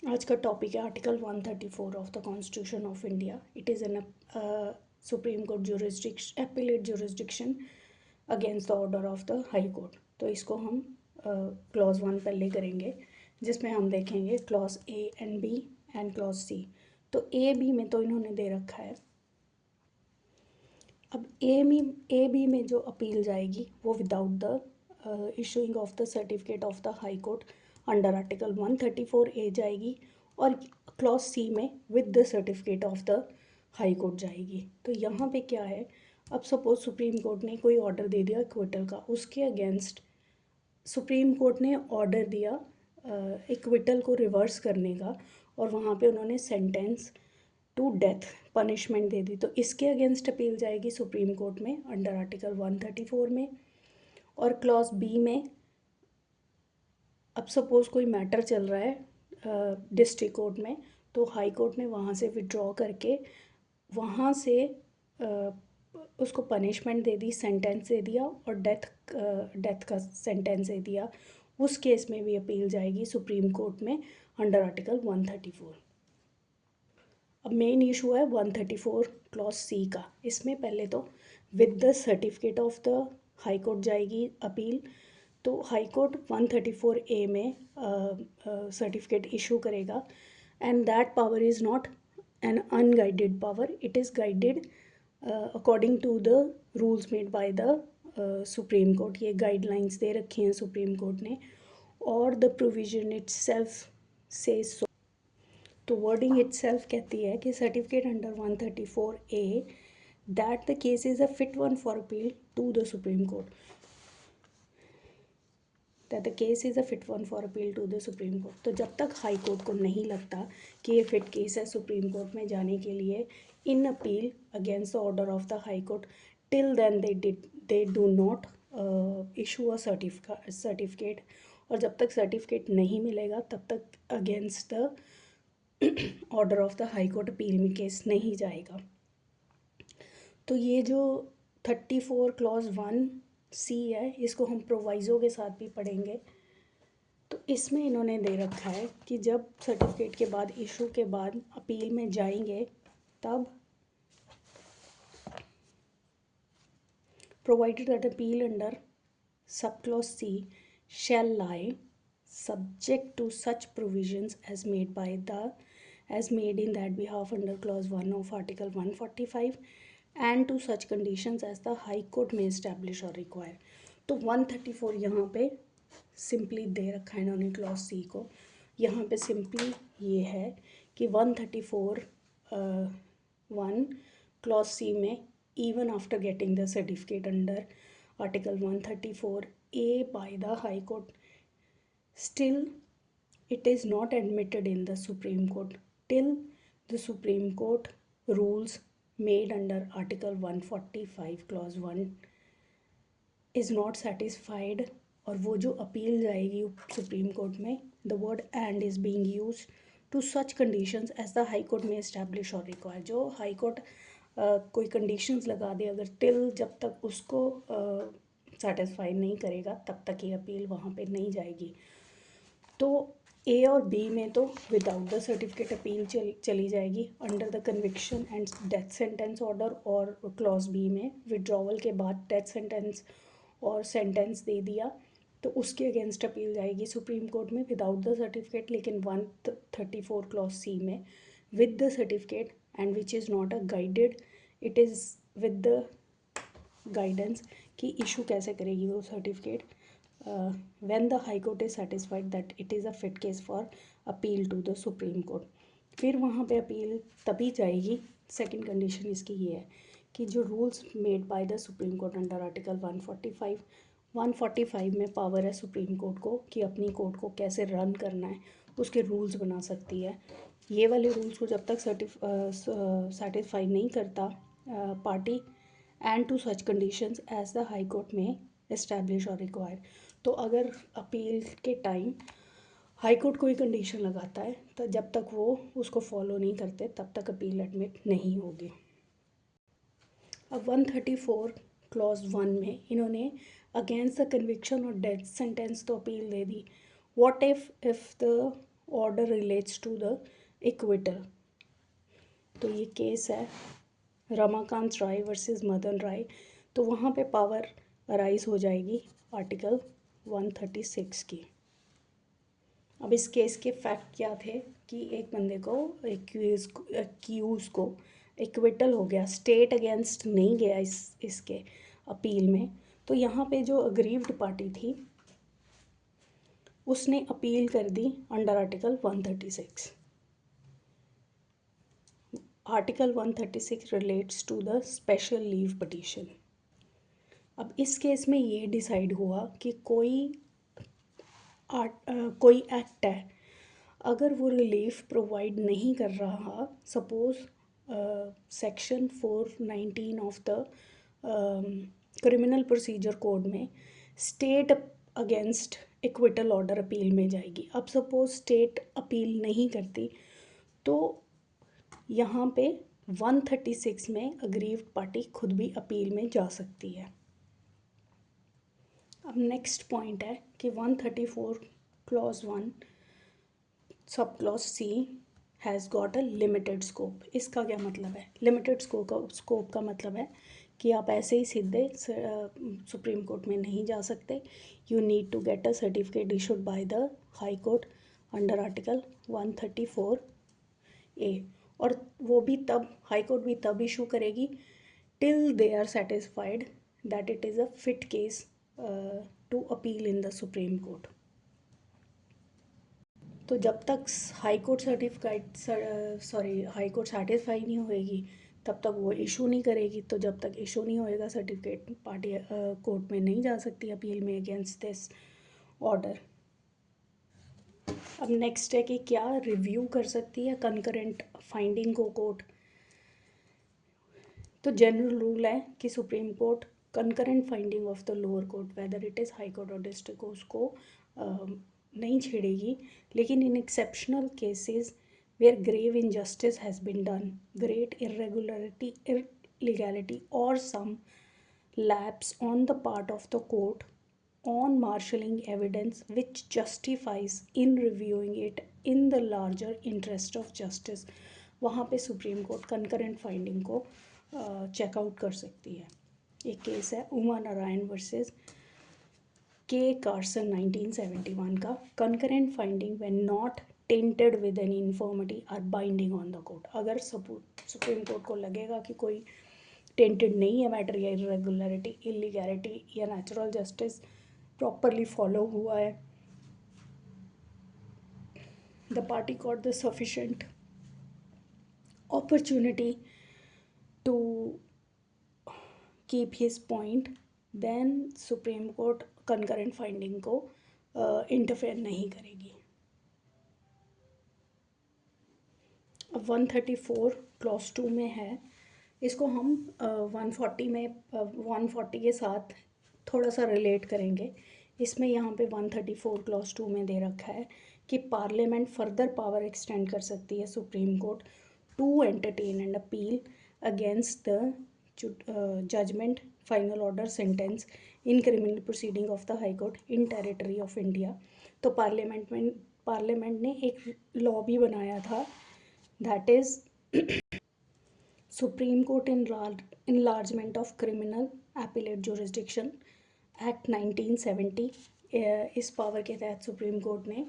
आज का टॉपिक है article 134 of the constitution of India. It is an supreme court jurisdiction, appellate jurisdiction against the order of the high court. तो इसको हम clause 1 पहले करेंगे, जिसमें हम देखेंगे clause A and B and clause C. तो ए बी में तो इन्होंने दे रखा है। अब ए बी में जो अपील जाएगी वो without the issuing of the certificate of the high court under article 134 ए जाएगी, और क्लॉज सी में with the certificate of the high court जाएगी। तो यहाँ पे क्या है, अब सपोज सुप्रीम कोर्ट ने कोई ऑर्डर दे दिया इक्विटल का, उसके अगेंस्ट सुप्रीम कोर्ट ने ऑर्डर दिया इक्विटल को रिवर्स करने का, और वहाँ पे उन्होंने सेंटेंस टू डेथ पनिशमेंट दे दी। तो इसके अगेंस्ट अपील जाएगी सुप्रीम कोर्ट में अंडर आर्टिकल 134 में। और क्लॉज बी में अब सपोज़ कोई मैटर चल रहा है डिस्ट्रिक्ट कोर्ट में, तो हाई कोर्ट ने वहाँ से विड्रॉ करके वहाँ से उसको पनिशमेंट दे दी, सेंटेंस दे दिया, और डेथ का सेंटेंस दे दिया। उस केस में भी अपील जाएगी सुप्रीम कोर्ट में अंडर आर्टिकल 134। अब मेन इशू है 134 क्लॉज सी का। इसमें पहले तो with the certificate of the high court जाएगी अपील। तो हाई कोर्ट 134 ए में सर्टिफिकेट इशू करेगा, and that power is not an unguided power, it is guided according to the rules made by the supreme court. ये guidelines दे रखी हैं supreme court ने, और द प्रोविजन इट सेल्फ से सो। तो वर्डिंग इटसेल्फ कहती है कि certificate under 134 A that the case is a fit one for appeal to the supreme court, that the case is a fit one for appeal to the supreme court. तो जब तक high court को नहीं लगता कि ये fit case है supreme court में जाने के लिए in appeal against the order of the high court, till then they do not issue a certificate. और जब तक सर्टिफिकेट नहीं मिलेगा तब तक against the order of the high court appeal में केस नहीं जाएगा। तो ये जो 34 क्लॉज 1 सी है, इसको हम प्रोवाइज़ो के साथ भी पढ़ेंगे। तो इसमें इन्होंने दे रखा है कि जब सर्टिफिकेट के बाद इशू के बाद अपील में जाएंगे, तब provided that appeal under sub clause C shall lie subject to such provisions as made in that behalf under clause 1 of article 145 and to such conditions as the high court may establish or require। तो 134 यहाँ पे simply दे रखा है इन्होंने clause C को। यहाँ पे simply ये है कि 134 1 क्लॉज सी में even after getting the certificate under article 134 a by the high court, still it is not admitted in the supreme court till the supreme court rules made under article 145 clause 1 is not satisfied। और वो जो appeal जाएगी supreme court में, the word and is being used to such conditions as the high court में establish or require. जो high court कोई conditions लगा दे, अगर टिल जब तक उसको सेटिस्फाई नहीं करेगा तब तक ये अपील वहाँ पे नहीं जाएगी। तो ए और बी में तो विदाउट द सर्टिफिकेट अपील चली जाएगी under the conviction and death sentence order, और क्लॉज बी में विड्रॉवल के बाद डेथ सेंटेंस और सेंटेंस दे दिया तो उसके अगेंस्ट अपील जाएगी सुप्रीम कोर्ट में विदाउट द सर्टिफिकेट। लेकिन 134 क्लॉज सी में with the certificate and which is not a guided, it is with the guidance कि इशू कैसे करेगी वो certificate when the high court is satisfied that it is a fit case for appeal to the supreme court। फिर वहाँ पे appeal तभी जाएगी। Second condition इसकी ये है कि जो rules made by the supreme court under article 145 में पावर है सुप्रीम कोर्ट को कि अपनी कोर्ट को कैसे रन करना है, उसके रूल्स बना सकती है। ये वाले रूल्स को जब तक सेटिस्फाई नहीं करता party, and to such conditions as the high court में एस्टैब्लिश और रिक्वायर। तो अगर अपील के टाइम हाई कोर्ट कोई कंडीशन लगाता है तो जब तक वो उसको फॉलो नहीं करते तब तक अपील एडमिट नहीं होगी। अब 134 क्लॉज 1 में इन्होंने अगेंस्ट द कन्विक्शन और डेथ सेंटेंस तो अपील दे दी। What if the order relates to the acquittal. तो ये केस है रमाकांत राय वर्सेस मदन राय। तो वहाँ पे पावर अराइज हो जाएगी आर्टिकल 136 की। अब इस केस के फैक्ट क्या थे कि एक बंदे को एक्यूज को इक्विटल हो गया, स्टेट अगेंस्ट नहीं गया इसके अपील में। तो यहाँ पे जो अग्रीव्ड पार्टी थी उसने अपील कर दी under article 136। Article 136 relates to the special leave petition. अब इस केस में ये डिसाइड हुआ कि कोई एक्ट है, अगर वो रिलीफ प्रोवाइड नहीं कर रहा, suppose section 419 of the criminal procedure code में state against acquittal order appeal में जाएगी। अब सपोज स्टेट अपील नहीं करती तो यहाँ पे 136 में अग्रीव्ड पार्टी खुद भी अपील में जा सकती है। अब नेक्स्ट पॉइंट है कि 134 clause 1 sub clause C has got a limited scope. इसका क्या मतलब है? लिमिटेड स्कोप का मतलब है कि आप ऐसे ही सीधे सुप्रीम कोर्ट में नहीं जा सकते। You need to get a certificate issued by the high court under article 134A। और वो भी तब, हाई कोर्ट भी तब इशू करेगी till they are satisfied that it is a fit case to appeal in the supreme court. तो जब तक हाई कोर्ट सेटिस्फाई नहीं होएगी तब तक वो इशू नहीं करेगी। तो जब तक इशू नहीं होएगा सर्टिफिकेट, पार्टी कोर्ट में नहीं जा सकती अपील में अगेंस्ट दिस ऑर्डर। अब नेक्स्ट है कि क्या रिव्यू कर सकती है कंकरेंट फाइंडिंग को कोर्ट। तो जनरल रूल है कि supreme court concurrent finding of the lower court whether it is high court or district court उसको नहीं छेड़ेगी। लेकिन in exceptional cases where grave injustice has been done, great irregularity, illegality or some lapse on the part of the court on marshalling evidence which justifies in reviewing it in the larger interest of justice, वहाँ पे supreme court concurrent finding को check out कर सकती है। एक case है Uma Narayan versus K Carson 1971 का। Concurrent finding when not tainted with any infirmity are binding on the court. अगर सुप्रीम कोर्ट को लगेगा कि कोई टेंटेड नहीं है मैटर, या इरेगुलरिटी, इलीगैलिटी या नेचुरल जस्टिस प्रॉपरली फॉलो हुआ है, the party got the sufficient opportunity to keep his point, then supreme court concurrent finding को इंटरफेयर नहीं करेगी। अब 134 क्लॉज 2 में है, इसको हम 140 में 140 के साथ थोड़ा सा रिलेट करेंगे। इसमें यहाँ पे 134 क्लॉज 2 में दे रखा है कि पार्लियामेंट फर्दर पावर एक्सटेंड कर सकती है supreme court to entertain and appeal against the judgment, final order, sentence in criminal proceeding of the high court in territory of India। तो पार्लियामेंट ने एक लॉ भी बनाया था, that is supreme court enlargement of criminal appellate jurisdiction act 1970। इस power के तहत supreme court ने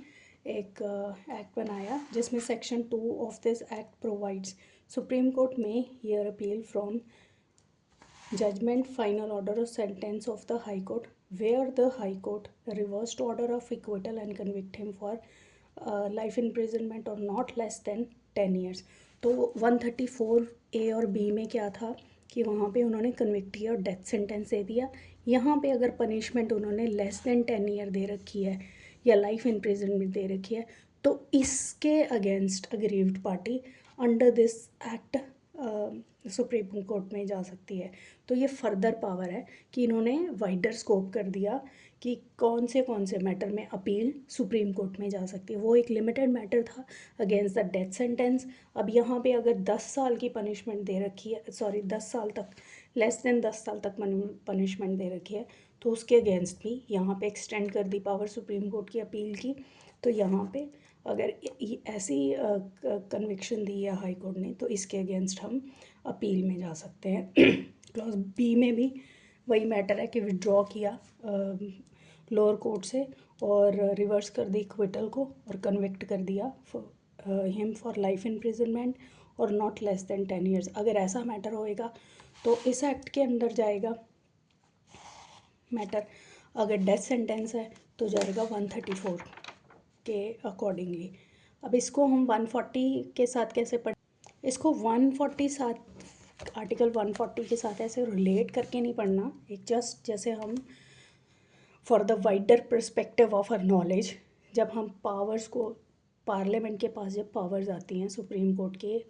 एक एक्ट बनाया जिसमें section 2 of this act provides supreme court में hear appeal from judgment, final order और sentence of the high court where the high court reversed order of acquittal and convict him for life imprisonment और not less than 10 years। तो 134A और B में क्या था कि वहाँ पे उन्होंने कन्विक्ट किया और डेथ सेंटेंस दे दिया। यहाँ पे अगर पनिशमेंट उन्होंने लेस देन 10 year दे रखी है या लाइफ इम्प्रिजनमेंट दे रखी है तो इसके against aggrieved party under this act supreme court में जा सकती है। तो ये फर्दर पावर है कि इन्होंने वाइडर स्कोप कर दिया कि कौन से मैटर में अपील सुप्रीम कोर्ट में जा सकती है। वो एक लिमिटेड मैटर था अगेंस्ट द डेथ सेंटेंस। अब यहाँ पे अगर 10 साल की पनिशमेंट दे रखी है, 10 साल तक, लेस देन 10 साल तक पनिशमेंट दे रखी है तो उसके अगेंस्ट भी यहाँ पे एक्सटेंड कर दी पावर सुप्रीम कोर्ट की अपील की। तो यहाँ पे अगर ऐसी कन्विक्शन दी है हाई कोर्ट ने तो इसके अगेंस्ट हम अपील में जा सकते हैं। क्लॉज बी में भी वही मैटर है कि विड्रॉ किया लोअर कोर्ट से और रिवर्स कर दी क्विटल को और कन्विक्ट कर दिया हिम फॉर लाइफ इम्प्रिजनमेंट और नॉट लेस देन 10 ईयर्स। अगर ऐसा मैटर होएगा तो इस एक्ट के अंदर जाएगा मैटर। अगर डेथ सेंटेंस है तो जाएगा 134 के अकॉर्डिंगली। अब इसको हम 140 के साथ कैसे पढ़, इसको 140 साथ आर्टिकल 140 के साथ ऐसे रिलेट करके नहीं पढ़ना। एक जस्ट जैसे हम for the wider perspective of our knowledge, जब हम पावर्स को पार्लियामेंट के पास जब पावर्स आती हैं सुप्रीम कोर्ट के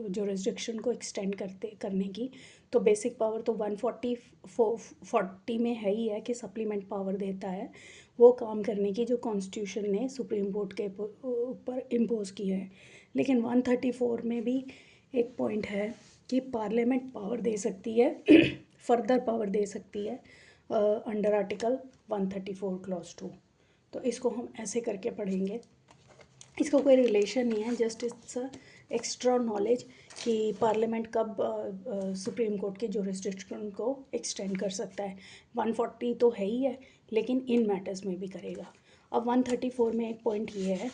जुरिस्डिक्शन को एक्सटेंड करने की, तो बेसिक पावर तो 140 में है ही है कि सप्लीमेंट पावर देता है वो काम करने की जो कॉन्स्टिट्यूशन ने सुप्रीम कोर्ट के ऊपर इम्पोज किया है। लेकिन 134 में भी एक पॉइंट है कि पार्लियामेंट पावर दे सकती है फर्दर पावर दे सकती है अंडर आर्टिकल 134 क्लॉज 2। तो इसको हम ऐसे करके पढ़ेंगे, इसका कोई रिलेशन नहीं है, जस्ट इट्स एक्स्ट्रा नॉलेज कि पार्लियामेंट कब सुप्रीम कोर्ट के जुरिस्डिक्शन को एक्सटेंड कर सकता है। 140 तो है ही है लेकिन इन मैटर्स में भी करेगा। अब 134 में एक पॉइंट ये है,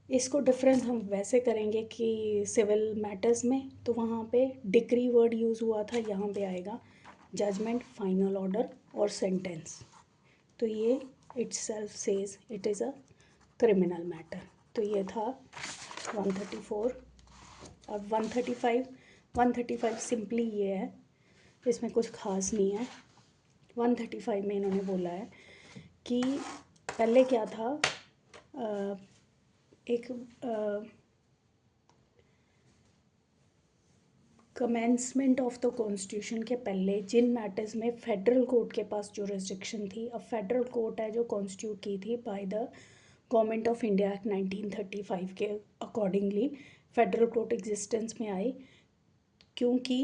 इसको डिफरेंस हम वैसे करेंगे कि सिविल मैटर्स में तो वहाँ पे डिक्री वर्ड यूज़ हुआ था, यहाँ पे आएगा जजमेंट, फाइनल ऑर्डर और सेंटेंस। तो ये itself says it is a criminal matter. तो ये था 134। अब 135 सिंपली ये है, इसमें कुछ खास नहीं है। 135 में इन्होंने बोला है कि पहले क्या था, एक कमेंसमेंट ऑफ द कॉन्स्टिट्यूशन के पहले जिन मैटर्स में फेडरल कोर्ट के पास जुरिस्डिक्शन थी, अब फेडरल कोर्ट है जो कॉन्स्टिट्यूट की थी by the government of India act 1935 के अकॉर्डिंगली फेडरल कोर्ट एग्जिस्टेंस में आई, क्योंकि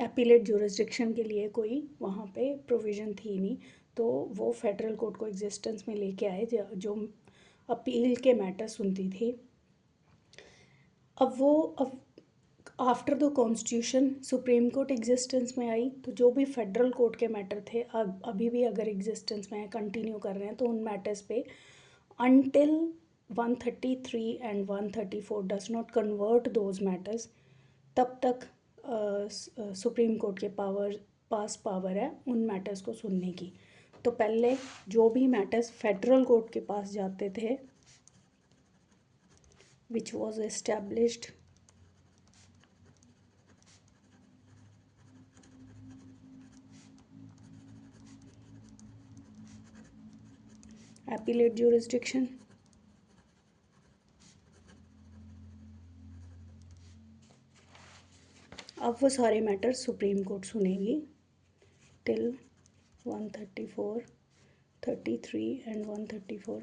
एपीलेट जुरिस्डिक्शन के लिए कोई वहाँ पे प्रोविज़न थी नहीं, तो वो फेडरल कोर्ट को एग्जिस्टेंस में लेके आए जो अपील के मैटर सुनती थी। अब after the constitution supreme court existence में आई, तो जो भी फेडरल कोर्ट के मैटर थे अब अभी भी अगर एग्जिस्टेंस में है, कंटिन्यू कर रहे हैं, तो उन मैटर्स पे until 133 and 134 does not convert those matters, तब तक सुप्रीम कोर्ट के पास पावर है उन मैटर्स को सुनने की। तो पहले जो भी मैटर्स फेडरल कोर्ट के पास जाते थे which was established appellate jurisdiction, अब वो सारे मैटर सुप्रीम कोर्ट सुनेगी टिल 134, 33 एंड 134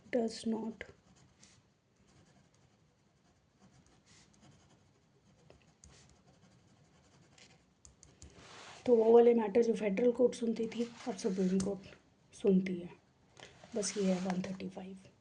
डज नॉट तो वो वाले मैटर जो फेडरल कोर्ट सुनती थी अब सुप्रीम कोर्ट सुनती है। बस ये है 135।